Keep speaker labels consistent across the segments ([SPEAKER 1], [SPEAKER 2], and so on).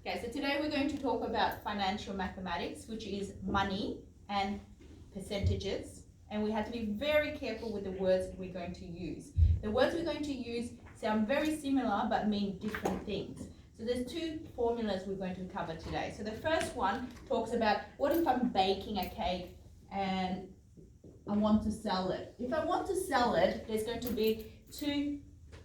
[SPEAKER 1] Okay, so today we're going to talk about financial mathematics, which is money and percentages. And we have to be very careful with the words we're going to use. The words we're going to use sound very similar but mean different things. So there's two formulas we're going to cover today. So the first one talks about what if I'm baking a cake and I want to sell it. If I want to sell it, there's going to be two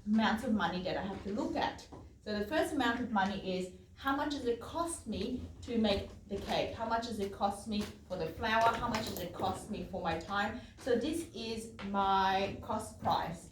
[SPEAKER 1] amounts of money that I have to look at. So the first amount of money is how much does it cost me to make the cake? How much does it cost me for the flour? How much does it cost me for my time? So this is my cost price.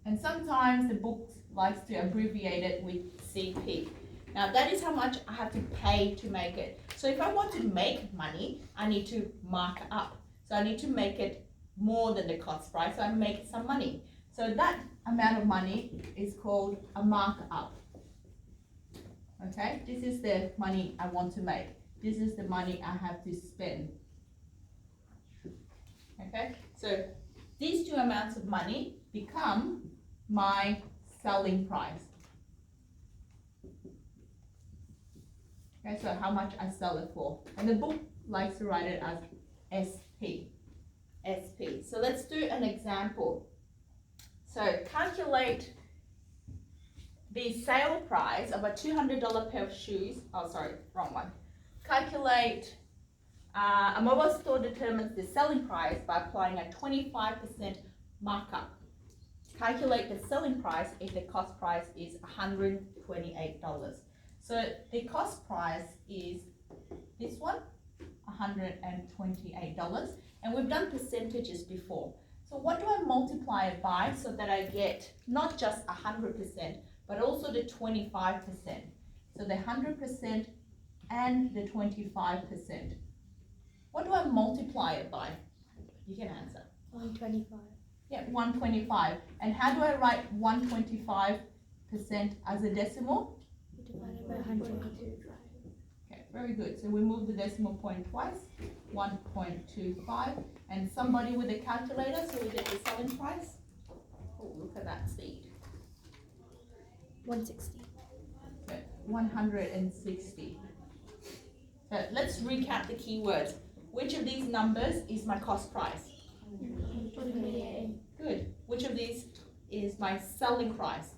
[SPEAKER 1] And sometimes the book likes to abbreviate it with CP. Now that is how much I have to pay to make it. So if I want to make money, I need to mark up. So I need to make it more than the cost price, so I make some money. So that amount of money is called a markup. Okay, this is the money I want to make. This is the money I have to spend. Okay, so these two amounts of money become my selling price. Okay, so how much I sell it for. And the book likes to write it as SP. SP. So let's do an example. So calculate the sale price of a $200 pair of shoes. Oh, sorry, wrong one. Calculate, a mobile store determines the selling price by applying a 25% markup. Calculate the selling price if the cost price is $128. So the cost price is this one, $128. And we've done percentages before. So what do I multiply it by so that I get not just 100%, but also the 25%? So the 100% and the 25%. What do I multiply it by? You can answer.
[SPEAKER 2] 125.
[SPEAKER 1] Yeah, 125. And how do I write 125% as a decimal?
[SPEAKER 2] Divided by 125.
[SPEAKER 1] Okay, very good. So we move the decimal point twice, 1.25. And somebody with a calculator, so we get the selling price. Oh, look at that speed.
[SPEAKER 2] 160.
[SPEAKER 1] Okay, 160. So let's recap the keywords. Which of these numbers is my cost price?
[SPEAKER 2] 128.
[SPEAKER 1] Good. Which of these is my selling price?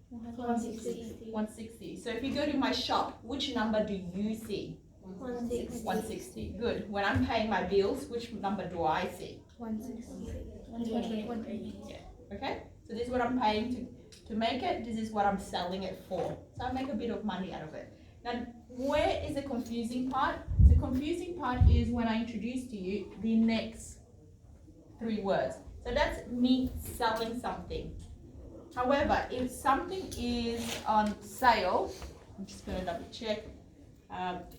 [SPEAKER 2] 160.
[SPEAKER 1] 160. So if you go to my shop, which number do you see?
[SPEAKER 2] 160.
[SPEAKER 1] 160. Good. When I'm paying my bills, which number do I see?
[SPEAKER 2] 160. 120.
[SPEAKER 1] Yeah. Okay? So this is what I'm paying to make it. This is what I'm selling it for. So I make a bit of money out of it. Now, where is the confusing part? The confusing part is when I introduce to you the next three words. So that's me selling something. However, if something is on sale, I'm just going to double check.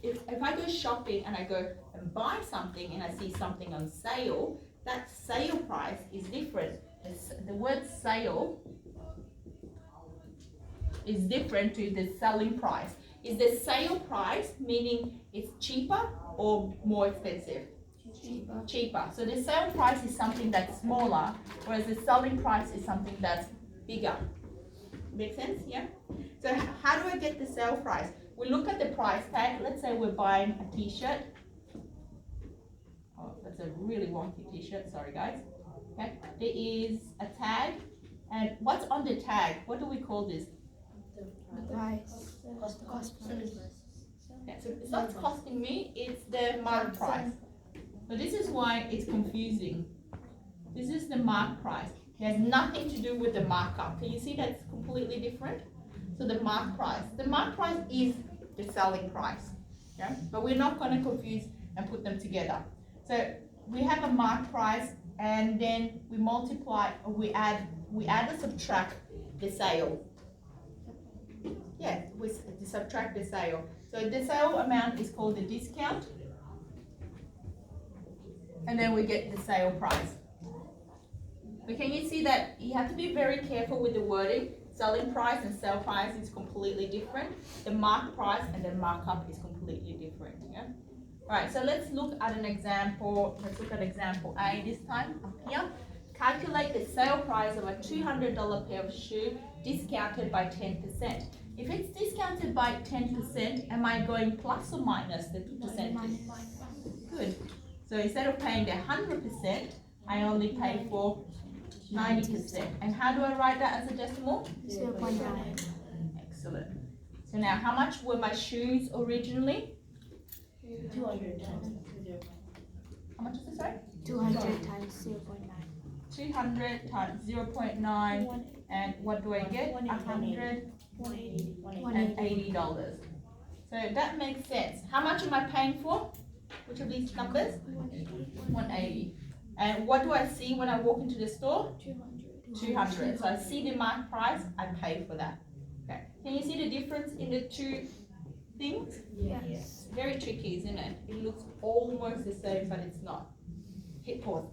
[SPEAKER 1] If I go shopping and I go and buy something and I see something on sale, that sale price is different. The word sale is different to the selling price. Is the sale price meaning it's cheaper or more expensive?
[SPEAKER 2] Cheaper.
[SPEAKER 1] Cheaper. So the sale price is something that's smaller, whereas the selling price is something that's bigger. Make sense? Yeah? So how do I get the sale price? We look at the price tag. Let's say we're buying a t-shirt. Oh, that's a really wonky t-shirt. Sorry, guys. Okay. There is a tag. And what's on the tag? What do we call this?
[SPEAKER 2] The price. Cost price.
[SPEAKER 1] Okay, so it's not costing me, it's the mark price. So this is why it's confusing. This is the mark price. It has nothing to do with the markup. Can you see that's completely different? So the mark price. The mark price is the selling price. Okay? But we're not going to confuse and put them together. So we have a mark price and then we multiply, or we add or subtract the sale. Yeah, we subtract the sale. So the sale amount is called the discount. And then we get the sale price. But can you see that you have to be very careful with the wording? Selling price and sale price is completely different. The mark price and the markup is completely different. Yeah. All right. So let's look at an example. Let's look at example A this time up here. calculate the sale price of a $200 pair of shoe discounted by 10%. If it's discounted by 10%, am I going plus or minus the percentage? Good. So instead of paying the 100%, I only pay for 90%. And how do I write that as a decimal?
[SPEAKER 2] 0.9.
[SPEAKER 1] Excellent. So now, how much were my shoes originally?
[SPEAKER 2] 200 times.
[SPEAKER 1] How much is it, sorry?
[SPEAKER 2] 200 times 0.9.
[SPEAKER 1] 200 times 0.9, and what do I get? $180.
[SPEAKER 2] 180.
[SPEAKER 1] So that makes sense. How much am I paying for? Which of these numbers? 180. And what do I see when I walk into the store? 200. So I see the marked price, I pay for that. Okay. Can you see the difference in the two things?
[SPEAKER 2] Yes.
[SPEAKER 1] It's very tricky, isn't it? It looks almost the same, but it's not. Hit pause.